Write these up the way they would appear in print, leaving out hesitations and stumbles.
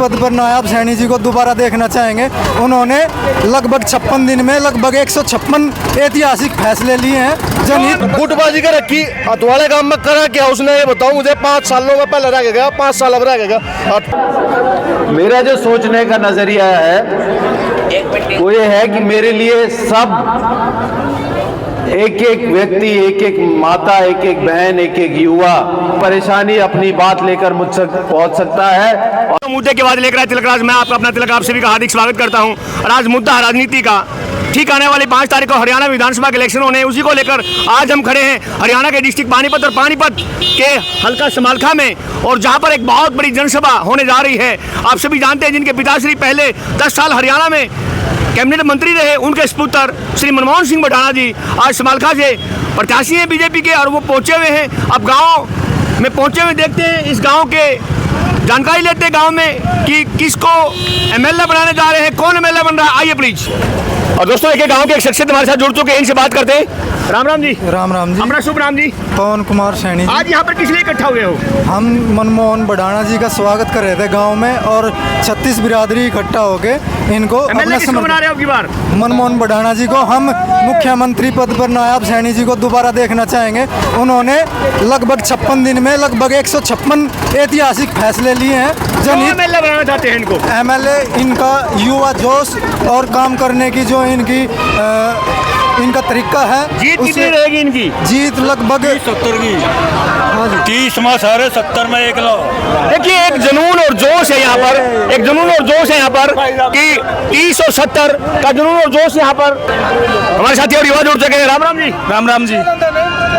पद पर नायब सैनी जी को दोबारा देखना चाहेंगे। उन्होंने लगभग 56 दिन में लगभग 156 ऐतिहासिक फैसले लिए हैं। जनहित गुटबाजी कर रखी हथवाड़े गांव में करा क्या उसने, ये बताओ मुझे। 5 सालों में पहले रह गया, 5 साल अब रह गया। मेरा जो सोचने का नजरिया है वो ये है कि मेरे लिए सब एक एक व्यक्ति, एक एक माता, एक एक बहन, एक एक युवा परेशानी अपनी बात लेकर मुझ तक पहुंच सकता है। और मुद्दे की बात लेकर आए तिलक राज, मैं आपका अपना तिलक आप सभी का हार्दिक स्वागत करता हूं। और आज मुद्दा है राजनीति का। ठीक आने वाली 5 तारीख को हरियाणा विधानसभा के इलेक्शन होने, उसी को लेकर आज हम खड़े हैं हरियाणा के डिस्ट्रिक्ट पानीपत और पानीपत के हल्का समालखा में, और जहां पर एक बहुत बड़ी जनसभा होने जा रही है। आप सभी जानते हैं जिनके पिताश्री पहले 10 साल हरियाणा में कैबिनेट मंत्री रहे, उनके सपुत्र श्री मनमोहन सिंह बढ़ाना जी आज समालखा से प्रत्याशी हैं बीजेपी के, और वो पहुंचे हुए हैं। अब गाँव में पहुंचे हुए देखते हैं, इस गाँव के जानकारी लेते हैं गाँव में कि किसको एमएलए बनाने जा रहे हैं, कौन एमएलए बन रहा है। आइए प्लीज। और दोस्तों देखिए गांव के एक शख्सियत हमारे साथ जुड़ चुके हैं, इनसे बात करते हैं। राम राम जी। राम राम जी। अपना शुभ नाम जी। पवन कुमार सैनी जी। आज यहाँ पर किस लिए इकट्ठा हुए हो? हम मनमोहन बढ़ाना जी का स्वागत कर रहे थे गांव में, और 36 बिरादरी इकट्ठा होके इनको एमएलए किसको बना रहे हो अब की बार? मनमोहन बढ़ाना जी को हम मुख्यमंत्री पद पर नायब सैनी जी को दोबारा देखना चाहेंगे। उन्होंने लगभग 56 दिन में लगभग 156 ऐतिहासिक फैसले लिए हैं। जनहित एमएलए बनाना चाहते हैं इनको? एमएलए इनका युवा जोश और काम करने की जो इनका तरीका है, जीत कितनी रहेगी इनकी? जीत लगभग 70 की। हाँ जी। 30 में सारे 70 में 1 लाख। देखिए एक जुनून और जोश है यहाँ पर, एक जुनून और जोश है यहाँ पर कि 30 और 70 का जुनून और जोश यहाँ पर। हमारे साथी और युवा जुड़ चुके हैं। राम राम जी। राम राम जी।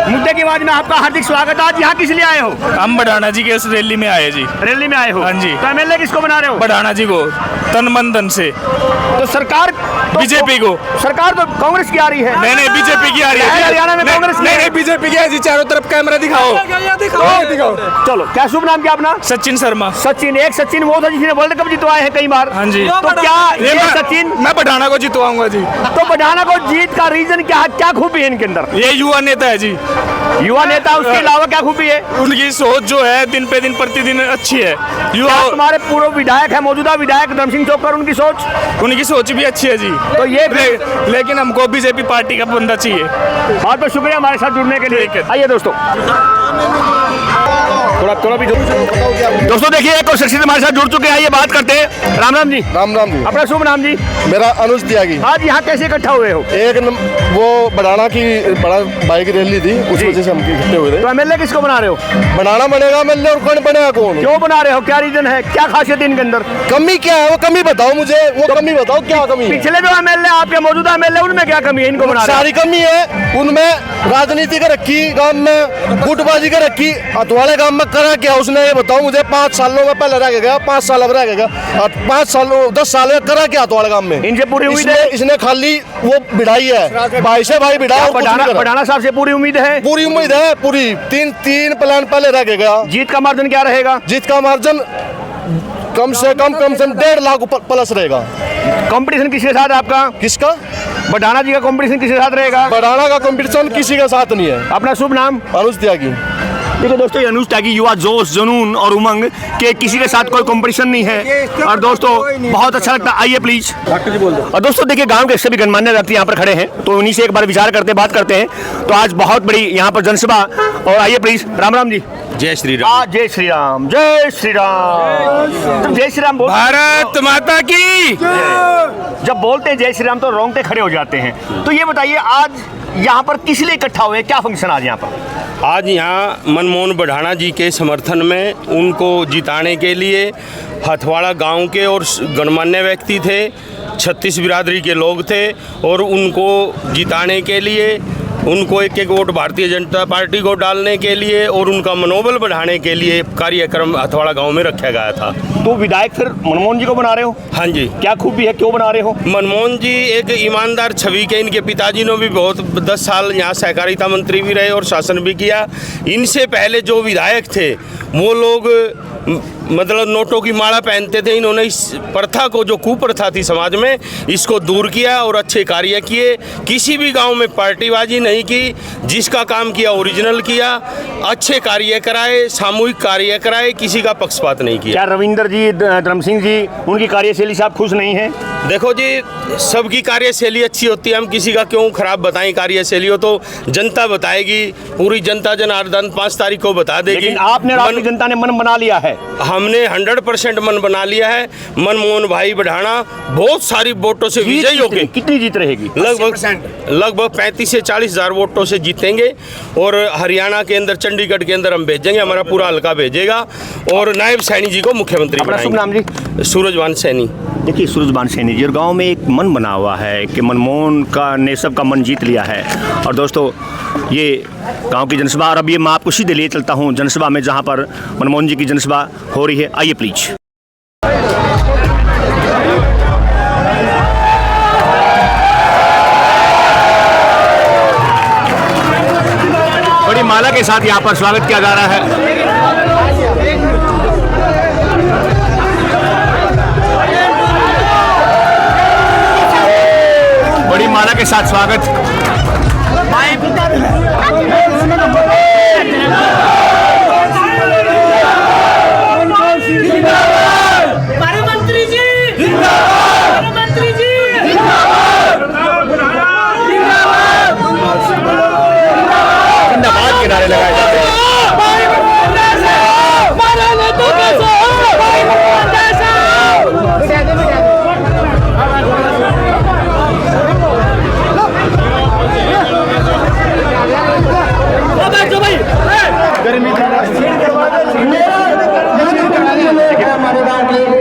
मुद्दे की बात में आपका हार्दिक स्वागत। आज यहाँ किस लिए आए हो? हम बढ़ाना जी के उस रैली में आए जी। रैली में आए हो? हाँ जी। तो एमएलए किसको बना रहे हो? बढ़ाना जी को तन मन धन से। तो सरकार बीजेपी को। सरकार तो कांग्रेस की आ रही है। नहीं बीजेपी की आ रही है। हरियाणा में कांग्रेस की? नहीं बीजेपी की है जी। चारों तरफ कैमरा दिखाओ। दिखाओ। चलो, क्या शुभ नाम क्या अपना? सचिन शर्मा। सचिन, एक सचिन वो था जिसने वर्ल्ड कप जितवाए हैं कई बार। हाँ जी। तो क्या ये सचिन? मैं बढ़ाना को जितवाऊंगा जी। तो बढ़ाना को जीत का रीजन क्या है, क्या खूबी है इनके अंदर? ये युवा नेता है जी। युवा नेता, उसके अलावा क्या खूबी है? उनकी सोच जो है दिन पे दिन प्रतिदिन अच्छी है। युवा तुम्हारे पूर्व विधायक है, मौजूदा विधायक धर्म सिंह चौकर, उनकी सोच भी अच्छी है जी। तो ये लेकिन हमको बीजेपी पार्टी का बंदा चाहिए। बहुत बहुत शुक्रिया हमारे साथ जुड़ने के लिए। आइए दोस्तों, थोड़ा भी दोस्तों देखिए एक और शख्सियत हमारे साथ जुड़ चुके हैं। आइए बात करते हैं। राम राम जी। राम राम जी। अपना शुभ नाम जी? मेरा अनुज त्यागी। आज यहाँ कैसे इकट्ठा हुए हो? वो बढ़ाना की बड़ा बाइक रैली थी, उस वजह से हम इकट्ठे हुए थे। तो एमएलए किसको बना रहे हो? बनाना बनेगा एमएलए, और कौन बनेगा कौन? क्यों बना रहे हो, क्या रीजन है, क्या खासियत है इनके अंदर? कमी क्या है, वो कमी बताओ मुझे। वो कमी बताओ, क्या कमी है? पिछले जो एमएलए आपके मौजूदा एमएलए, उनमें क्या कमी है इनको बना रहे हो? सारी कमी है उनमें। राजनीति कर रखी गांव में, गुटबाजी कर रखी हथवाड़े गांव में करा क्या उसने, ये बताओ मुझे। 5 सालों में पहले रह गया, 5 साल अब रह गया। 5 सालों 10 साल में करा क्या हथवाड़े गांव में? इनसे पूरी उम्मीद है? इसने खाली वो बिड़ाई है, भाई से भाई बिड़ा। बढ़ाना साहब से पूरी उम्मीद है? पूरी उम्मीद है, पूरी। तीन प्लान पहले रह गया। जीत का मार्जिन क्या रहेगा? जीत का मार्जिन कम से कम 1.5 लाख प्लस रहेगा। कंपटीशन किसके साथ आपका? किसका? बढ़ाना जी का कंपटीशन किसके साथ रहेगा? बढ़ाना का कंपटीशन किसी के साथ नहीं है। अपना शुभ नाम? अनुज त्यागी। देखो दोस्तों, ये अनुज त्यागी, युवा जोश, जुनून और उमंग के किसी के साथ कोई कंपटीशन नहीं है। और दोस्तों बहुत अच्छा लगता है। आइए प्लीज। और दोस्तों देखिए गांव के सभी गणमान्य व्यक्ति यहाँ पर खड़े हैं, तो उन्हीं से एक बार विचार करते बात करते हैं। तो आज बहुत बड़ी यहाँ पर जनसभा, और आइए प्लीज। राम राम जी। जय श्री राम। जय श्री राम। जय श्री राम। तो जय श्री राम बोल। भारत माता की। जब बोलते हैं जय श्री राम तो रोंगटे खड़े हो जाते हैं। तो ये बताइए आज यहाँ पर किस लिए इकट्ठा हुए, क्या फंक्शन आज यहाँ पर? आज यहाँ मनमोहन बढ़ाना जी के समर्थन में, उनको जिताने के लिए हथवाड़ा गांव के और गणमान्य व्यक्ति थे, 36 बिरादरी के लोग थे, और उनको जिताने के लिए, उनको एक एक वोट भारतीय जनता पार्टी को डालने के लिए और उनका मनोबल बढ़ाने के लिए कार्यक्रम हथवाड़ा गांव में रखा गया था। तो विधायक फिर मनमोहन जी को बना रहे हो? हाँ जी। क्या खूबी है, क्यों बना रहे हो? मनमोहन जी एक ईमानदार छवि के, इनके पिताजी ने भी बहुत 10 साल यहाँ सहकारिता मंत्री भी रहे और शासन भी किया। इनसे पहले जो विधायक थे वो लोग मतलब नोटों की माला पहनते थे। इन्होंने इस प्रथा को, जो कुप्रथा थी समाज में, इसको दूर किया और अच्छे कार्य किए। किसी भी गांव में पार्टीबाजी नहीं की, जिसका काम किया ओरिजिनल किया, अच्छे कार्य कराए, सामूहिक कार्य कराए, किसी का पक्षपात नहीं किया। क्या रविंदर जी, धर्म सिंह जी, उनकी कार्यशैली से आप खुश नहीं हैं? देखो जी, सबकी कार्यशैली अच्छी होती है, हम किसी का क्यों खराब बताएं कार्यशैली हो, तो जनता बताएगी, पूरी जनता जनार्दन 5 तारीख को बता देगी। लेकिन आपने, आपकी जनता ने मन बना लिया है। हमने 100% मन बना लिया है। मनमोहन भाई बढ़ाना बहुत सारी वोटों से विजयी होंगे। कितनी जीत रहेगी? लगभग 35 से 40 हज़ार वोटों से जीतेंगे। और हरियाणा के अंदर, चंडीगढ़ के अंदर हम भेजेंगे, हमारा पूरा हल्का भेजेगा और नायब सैनी जी को मुख्यमंत्री अपना शुभ नाम जी? सूरजभान सैनी। देखिए, सूरजभान सैनी जी, और गाँव में एक मन बना हुआ है कि मनमोहन का ने सबका मन जीत लिया है। और दोस्तों, ये गांव की जनसभा, और अब ये मैं आपको सीधे ले चलता हूं जनसभा में, जहां पर मनमोहन जी की जनसभा हो रही है। आइए प्लीज। बड़ी माला के साथ यहां पर स्वागत किया जा रहा है। बड़ी माला के साथ स्वागत। जिंदाबाद के नारे लगाए जाते हैं।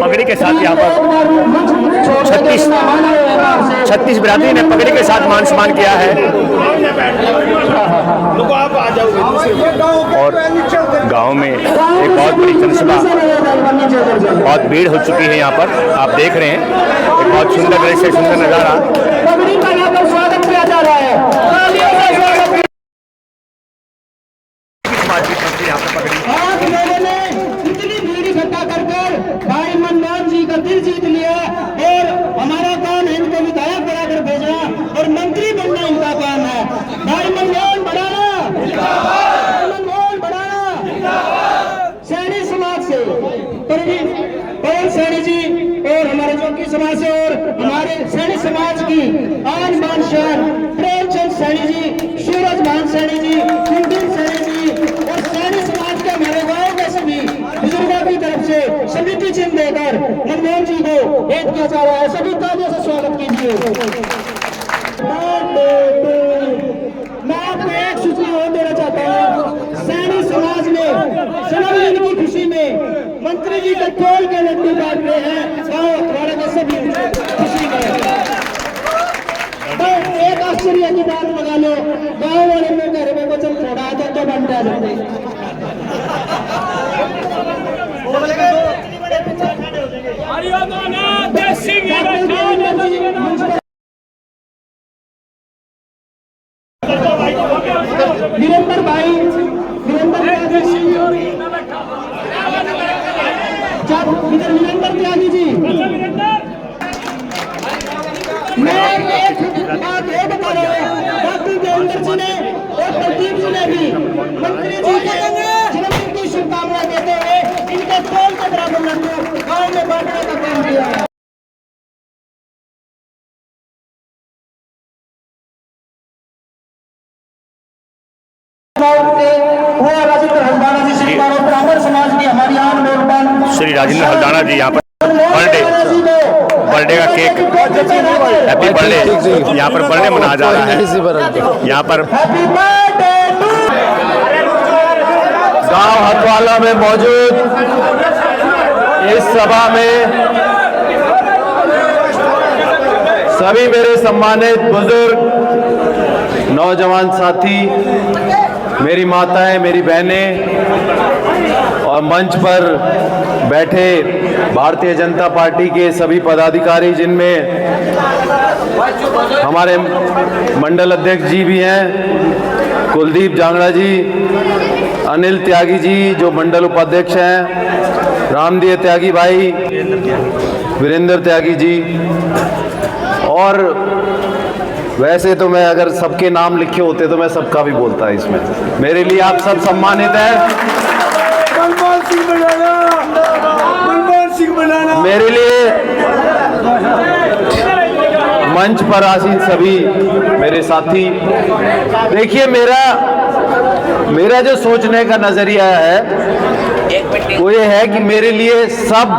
पगड़ी के साथ यहाँ पर 36 बिरादरी ने पगड़ी के साथ मान सम्मान किया है। और गांव में एक बहुत बड़ी जनसभा, बहुत भीड़ हो चुकी है यहाँ पर। आप देख रहे हैं, एक बहुत सुंदर दृश्य, सुंदर नजारा। पगड़ी का यहाँ पर स्वागत किया जा रहा है। आज लोगों ने इतनी भीड़ इकट्ठा कर भाई मनमोहन जी का दिल जीत लिया और हमारा काम है इनको विधायक बनाकर भेजना और मंत्री बनना इनका काम है। भाई मनमोहन बढ़ाना, मनमोहन बढ़ाना। सैनी समाज से पवन सैनी जी और हमारे चौकी समाज से और हमारे सैनी समाज की आन बान शान प्रेमचंद सैनी जी, सूरजभान सैनी जी, कुंदन सैनी जी और सैनी समाज के हमारे गाँव के सभी बुजुर्गों की तरफ से समिति चिन्ह देकर मनमोहन जी को भेंट किया जा रहा है। सभी तालियों से स्वागत कीजिए। मैं आपको एक सूचना और देना चाहता हूँ। सैनी समाज में जन्मदिन की खुशी में मंत्री जी का खोल के लड्डू बांट रहे हैं गाँव वाले के सभी खुशी में। तो एक आश्चर्य की बात लगा लो, गाँव वाले में घर में वचन थोड़ा है तो बन जाते। वीरेंद्र भाई, वीरेंद्र त्यागी जी, मैं एक बात ये बता रहा हूँ, डॉक्टर देवेंद्र जी ने और प्रदीप जी ने भी मंत्री जी के जन्मदिन की शुभकामनाएं देते हुए इनके तोल के बराबर लड्डू गाँव में बांटने का काम किया है। श्री राजेंद्र हल्दाना जी यहाँ पर बर्थडे का केक, हैप्पी बर्थडे, यहाँ पर बर्थडे मनाया जा रहा है। यहाँ पर गांव हथवाला में मौजूद इस सभा में सभी मेरे सम्मानित बुजुर्ग, नौजवान साथी, मेरी माताएं, मेरी बहनें और मंच पर बैठे भारतीय जनता पार्टी के सभी पदाधिकारी, जिनमें हमारे मंडल अध्यक्ष जी भी हैं, कुलदीप जांगड़ा जी, अनिल त्यागी जी जो मंडल उपाध्यक्ष हैं, रामदेव त्यागी भाई, वीरेंद्र त्यागी जी, और वैसे तो मैं अगर सबके नाम लिखे होते तो मैं सबका भी बोलता इसमें। मेरे लिए आप सब सम्मानित हैं। मेरे लिए मंच पर आसीन सभी मेरे साथी, देखिए मेरा जो सोचने का नजरिया है वो ये है कि मेरे लिए सब,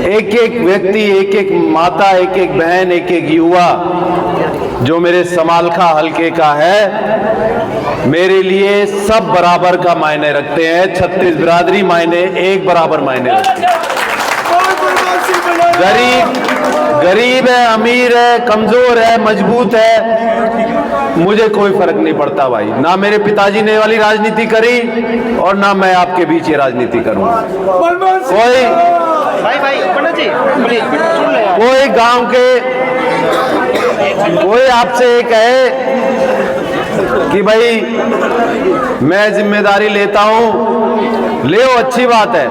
एक एक व्यक्ति, एक एक माता, एक एक बहन, एक एक युवा जो मेरे समालखा हलके का है, मेरे लिए सब बराबर का मायने रखते हैं। 36 बिरादरी मायने एक बराबर मायने रखते हैं। गरीब है, अमीर है, कमजोर है, मजबूत है, मुझे कोई फर्क नहीं पड़ता भाई। ना मेरे पिताजी ने वाली राजनीति करी और ना मैं आपके बीच ये राजनीति करूं। कोई गांव के कोई आपसे ये कहे कि भाई मैं जिम्मेदारी लेता हूं, ले अच्छी बात है,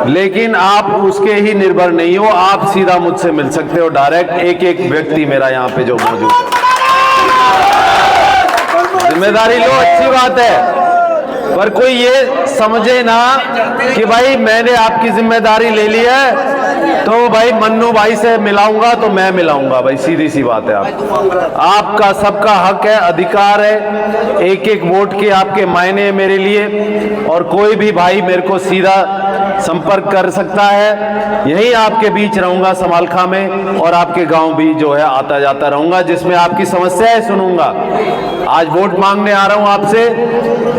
लेकिन आप उसके ही निर्भर नहीं हो। आप सीधा मुझसे मिल सकते हो डायरेक्ट, एक एक व्यक्ति मेरा यहाँ पे जो मौजूद है। जिम्मेदारी लो, अच्छी बात है, पर कोई ये समझे ना कि भाई मैंने आपकी जिम्मेदारी ले ली है तो भाई मन्नू भाई से मिलाऊंगा तो मैं मिलाऊंगा भाई, सीधी सी बात है। आपका सबका हक है, अधिकार है, एक एक वोट के आपके मायने है मेरे लिए, और कोई भी भाई मेरे को सीधा संपर्क कर सकता है। यहीं आपके बीच रहूंगा समालखा में, और आपके गांव भी जो है आता जाता रहूंगा, जिसमें आपकी समस्याएं सुनूंगा। आज वोट मांगने आ रहा हूं आपसे,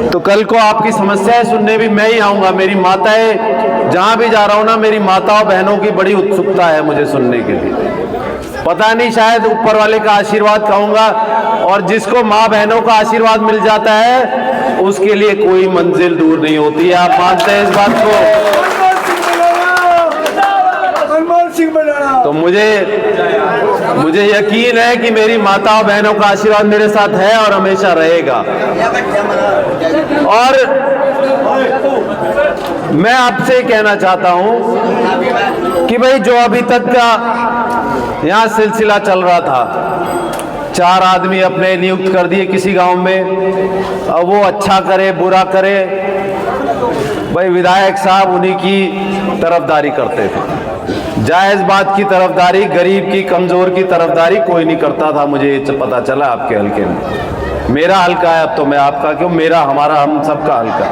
तो कल को आपकी समस्याएं सुनने भी मैं ही आऊंगा। मेरी माताएं, जहां भी जा रहा हूं ना, मेरी माताओं बहनों की बड़ी उत्सुकता है मुझे सुनने के लिए। पता नहीं, शायद ऊपर वाले का आशीर्वाद कहूंगा, और जिसको माँ बहनों का आशीर्वाद मिल जाता है उसके लिए कोई मंजिल दूर नहीं होती है। आप मानते हैं इस बात को? तो मुझे यकीन है कि मेरी माताओं बहनों का आशीर्वाद मेरे साथ है और हमेशा रहेगा। और मैं आपसे कहना चाहता हूं कि भाई जो अभी तक का यहां सिलसिला चल रहा था, 4 आदमी अपने नियुक्त कर दिए किसी गांव में, अब वो अच्छा करे बुरा करे, भाई विधायक साहब उन्हीं की तरफदारी करते थे। जायज बात की तरफदारी, गरीब की, कमजोर की तरफदारी कोई नहीं करता था। मुझे ये पता चला आपके हल्के में। मेरा हल्का है, अब तो मैं आपका क्यों, मेरा, हमारा, हम सबका हल्का।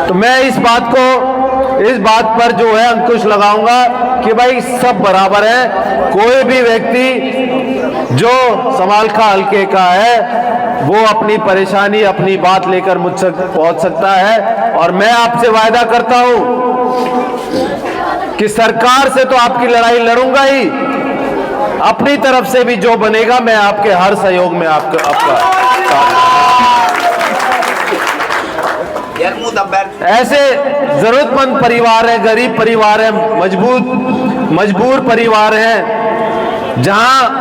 तो मैं इस बात पर जो है अंकुश लगाऊंगा कि भाई सब बराबर है। कोई भी व्यक्ति जो समालखा हल्के का है वो अपनी परेशानी, अपनी बात लेकर मुझ तक पहुंच सकता है। और मैं आपसे वायदा करता हूं कि सरकार से तो आपकी लड़ाई लड़ूंगा ही, अपनी तरफ से भी जो बनेगा मैं आपके हर सहयोग में आपका ऐसे जरूरतमंद परिवार है, गरीब परिवार है, मजबूर परिवार है, जहां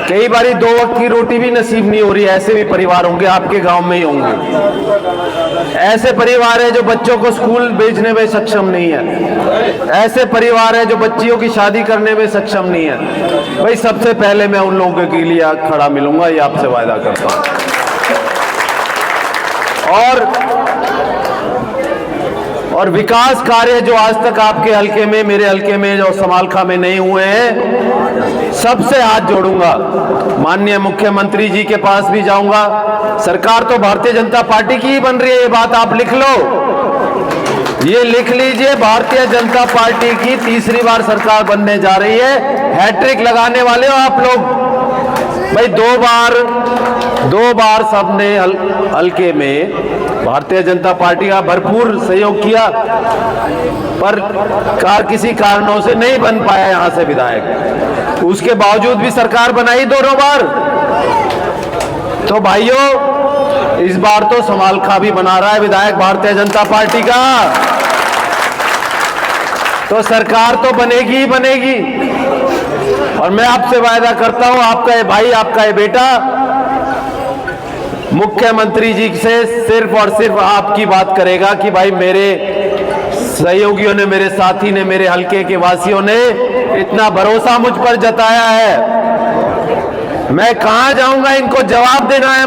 कई बारी 2 वक्त की रोटी भी नसीब नहीं हो रही, ऐसे भी परिवार होंगे, आपके गांव में ही होंगे। ऐसे परिवार है जो बच्चों को स्कूल भेजने में सक्षम नहीं है, ऐसे परिवार है जो बच्चियों की शादी करने में सक्षम नहीं है। भाई सबसे पहले मैं उन लोगों के लिए खड़ा मिलूंगा, ये आपसे वायदा करता हूं। और विकास कार्य जो आज तक आपके हल्के में, मेरे हल्के में, जो समालखा में नहीं हुए हैं, सबसे हाथ जोड़ूंगा। माननीय मुख्यमंत्री जी के पास भी जाऊंगा। सरकार तो भारतीय जनता पार्टी की ही बन रही है, ये बात आप लिख लो, ये लिख लीजिए। भारतीय जनता पार्टी की तीसरी बार सरकार बनने जा रही है। हैट्रिक लगाने वाले हो आप लोग भाई। 2 बार सबने हल्के में भारतीय जनता पार्टी का भरपूर सहयोग किया, पर किसी कारणों से नहीं बन पाया यहां से विधायक। उसके बावजूद भी सरकार बनाई 2 बार। तो भाइयों, इस बार तो समालखा भी बना रहा है विधायक भारतीय जनता पार्टी का, तो सरकार तो बनेगी ही बनेगी। और मैं आपसे वायदा करता हूं, आपका ये भाई, आपका ये बेटा मुख्यमंत्री जी से सिर्फ और सिर्फ आपकी बात करेगा कि भाई मेरे सहयोगियों ने, मेरे साथी ने, मेरे हलके के वासियों ने इतना भरोसा मुझ पर जताया है, मैं कहां जाऊंगा इनको जवाब देना है।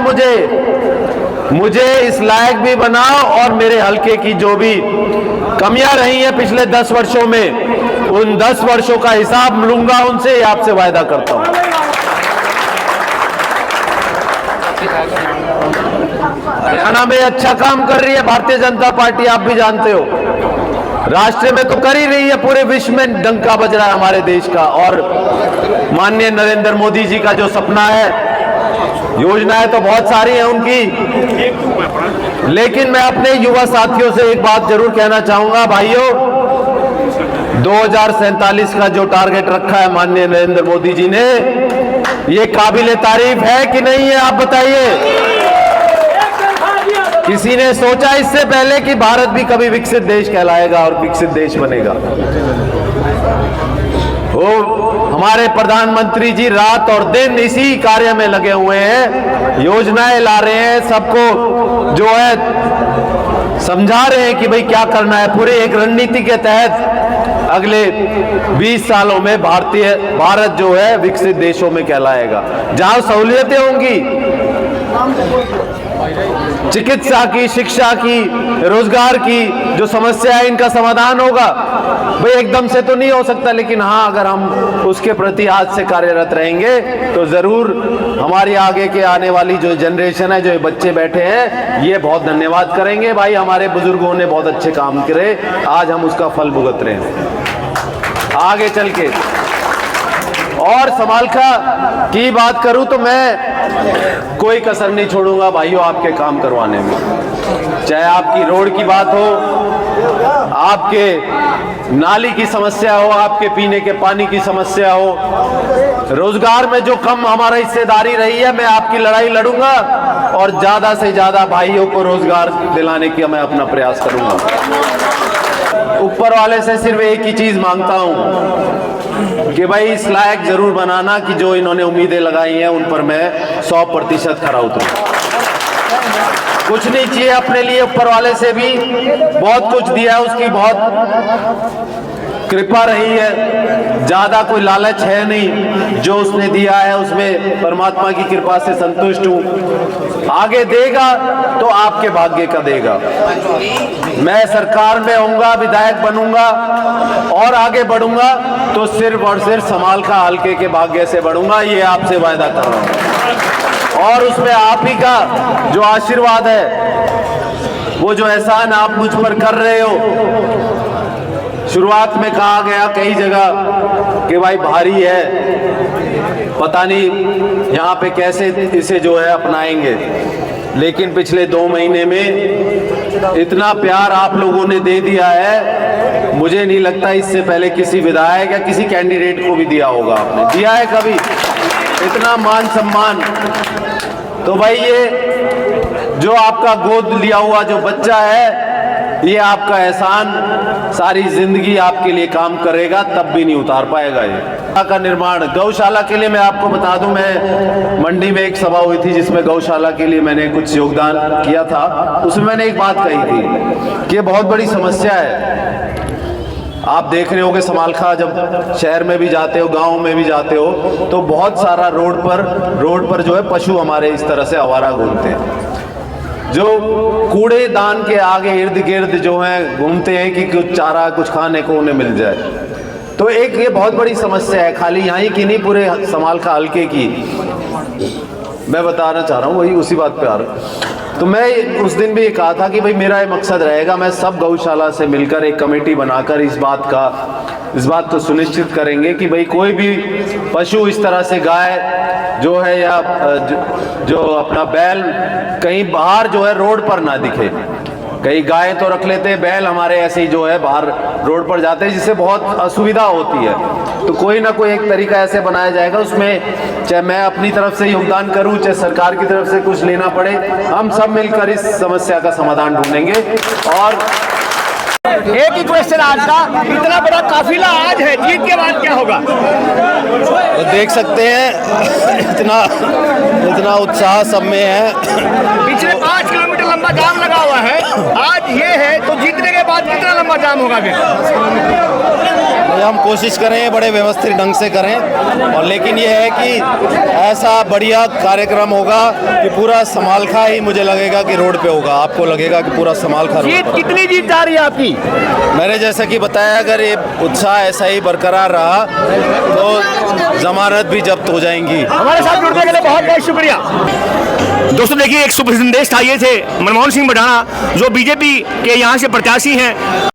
मुझे इस लायक भी बनाओ और मेरे हलके की जो भी कमियां रही हैं पिछले 10 वर्षों में, उन 10 वर्षों का हिसाब लूंगा उनसे, आपसे वायदा करता हूं। हरियाणा में अच्छा काम कर रही है भारतीय जनता पार्टी, आप भी जानते हो। राष्ट्र में तो कर ही रही है, पूरे विश्व में डंका बज रहा है हमारे देश का। और माननीय नरेंद्र मोदी जी का जो सपना है, योजनाएं तो बहुत सारी हैं उनकी, लेकिन मैं अपने युवा साथियों से एक बात जरूर कहना चाहूंगा, भाइयों 2047 का जो टारगेट रखा है माननीय नरेंद्र मोदी जी ने, ये काबिले तारीफ है कि नहीं है, आप बताइए। किसी ने सोचा इससे पहले कि भारत भी कभी विकसित देश कहलाएगा और विकसित देश बनेगा? वो हमारे प्रधानमंत्री जी रात और दिन इसी कार्य में लगे हुए हैं, योजनाएं ला रहे हैं, सबको जो है समझा रहे हैं कि भाई क्या करना है। पूरे एक रणनीति के तहत अगले 20 सालों में भारत जो है विकसित देशों में कहलाएगा, जहां सहूलियतें होंगी, चिकित्सा की, शिक्षा की, रोजगार की जो समस्या है इनका समाधान होगा। भाई एकदम से तो नहीं हो सकता, लेकिन हाँ अगर हम उसके प्रति आज से कार्यरत रहेंगे तो जरूर हमारी आगे के आने वाली जो जनरेशन है, जो बच्चे बैठे हैं, ये बहुत धन्यवाद करेंगे। भाई हमारे बुजुर्गों ने बहुत अच्छे काम करे, आज हम उसका फल भुगत रहे हैं आगे चल के। और समालखा की बात करूं तो मैं कोई कसर नहीं छोड़ूंगा भाइयों आपके काम करवाने में, चाहे आपकी रोड की बात हो, आपके नाली की समस्या हो, आपके पीने के पानी की समस्या हो, रोजगार में जो कम हमारा हिस्सेदारी रही है, मैं आपकी लड़ाई लड़ूंगा और ज्यादा से ज्यादा भाइयों को रोजगार दिलाने की मैं अपना प्रयास करूंगा। ऊपर वाले से सिर्फ एक ही चीज मांगता हूं कि भाई इस लायक जरूर बनाना कि जो इन्होंने उम्मीदें लगाई हैं उन पर मैं 100% खरा उतरूं। कुछ नहीं चाहिए अपने लिए, ऊपर वाले से भी बहुत कुछ दिया है, उसकी बहुत कृपा रही है, ज्यादा कोई लालच है नहीं, जो उसने दिया है उसमें परमात्मा की कृपा से संतुष्ट हूं। आगे देगा तो आपके भाग्य का देगा। मैं सरकार में होऊंगा, विधायक बनूंगा और आगे बढ़ूंगा तो सिर्फ और सिर्फ समालखा हल्के के भाग्य से बढ़ूंगा, ये आपसे वायदा कर रहा हूं। और उसमें आप ही का जो आशीर्वाद है, वो जो एहसान आप मुझ पर कर रहे हो, शुरुआत में कहा गया कई जगह कि भाई भारी है, पता नहीं यहाँ पे कैसे इसे जो है अपनाएंगे, लेकिन पिछले 2 महीने में इतना प्यार आप लोगों ने दे दिया है, मुझे नहीं लगता इससे पहले किसी विधायक या किसी कैंडिडेट को भी दिया होगा। आपने दिया है कभी इतना मान सम्मान? तो भाई ये जो आपका गोद लिया हुआ जो बच्चा है, ये आपका एहसान सारी जिंदगी आपके लिए काम करेगा, तब भी नहीं उतार पाएगा। ये का निर्माण गौशाला के लिए मैं आपको बता दूं, मैं मंडी में एक सभा हुई थी जिसमें गौशाला के लिए मैंने कुछ योगदान किया था। उसमें मैंने एक बात कही थी कि ये बहुत बड़ी समस्या है। आप देख रहे होगे समालखा जब शहर में भी जाते हो, गांव में भी जाते हो, तो बहुत सारा रोड पर जो है पशु हमारे इस तरह से आवारा घूमते हैं, जो कूड़ेदान के आगे इर्द गिर्द जो है घूमते हैं कि कुछ चारा, कुछ खाने को उन्हें मिल जाए। तो एक ये बहुत बड़ी समस्या है, खाली यहाँ की नहीं, पूरे समालखा हल्के की। मैं बताना चाह रहा हूँ, वही उसी बात पे आ रहा हूँ। तो मैं उस दिन भी ये कहा था कि भाई मेरा ये मकसद रहेगा, मैं सब गौशाला से मिलकर एक कमेटी बनाकर इस बात को सुनिश्चित करेंगे कि भाई कोई भी पशु इस तरह से गाय जो है या जो अपना बैल कहीं बाहर जो है रोड पर ना दिखे। कई गाय तो रख लेते हैं, बैल हमारे ऐसे ही जो है बाहर रोड पर जाते हैं, जिससे बहुत असुविधा होती है। तो कोई ना कोई एक तरीका ऐसे बनाया जाएगा, उसमें चाहे मैं अपनी तरफ से योगदान करूं, चाहे सरकार की तरफ से कुछ लेना पड़े, हम सब मिलकर इस समस्या का समाधान ढूंढेंगे। और एक ही क्वेश्चन आज का, इतना बड़ा काफिला आज है, जीत के बाद क्या होगा? तो देख सकते हैं इतना उत्साह सब में है। पिछले 5 किलोमीटर लंबा जाम लगा हुआ है, आज ये है तो जीतने के बाद कितना लंबा जाम होगा फिर? हम कोशिश करें बड़े व्यवस्थित ढंग से करें, और लेकिन ये है कि ऐसा बढ़िया कार्यक्रम होगा कि पूरा समालखा ही मुझे लगेगा कि रोड पे होगा, आपको लगेगा कि पूरा समालखा रोड जीत पर। कितनी जीत जा रही है आपकी? मैंने जैसा कि बताया, अगर ये उत्साह ऐसा ही बरकरार रहा तो जमानत भी जब्त हो जाएंगी। हमारे साथ जुड़ने के लिए बहुत बहुत शुक्रिया। दोस्तों देखिए, एक शुभ संदेश था, ये थे मनमोहन सिंह बढ़ाना जो बीजेपी के यहाँ से प्रत्याशी हैं।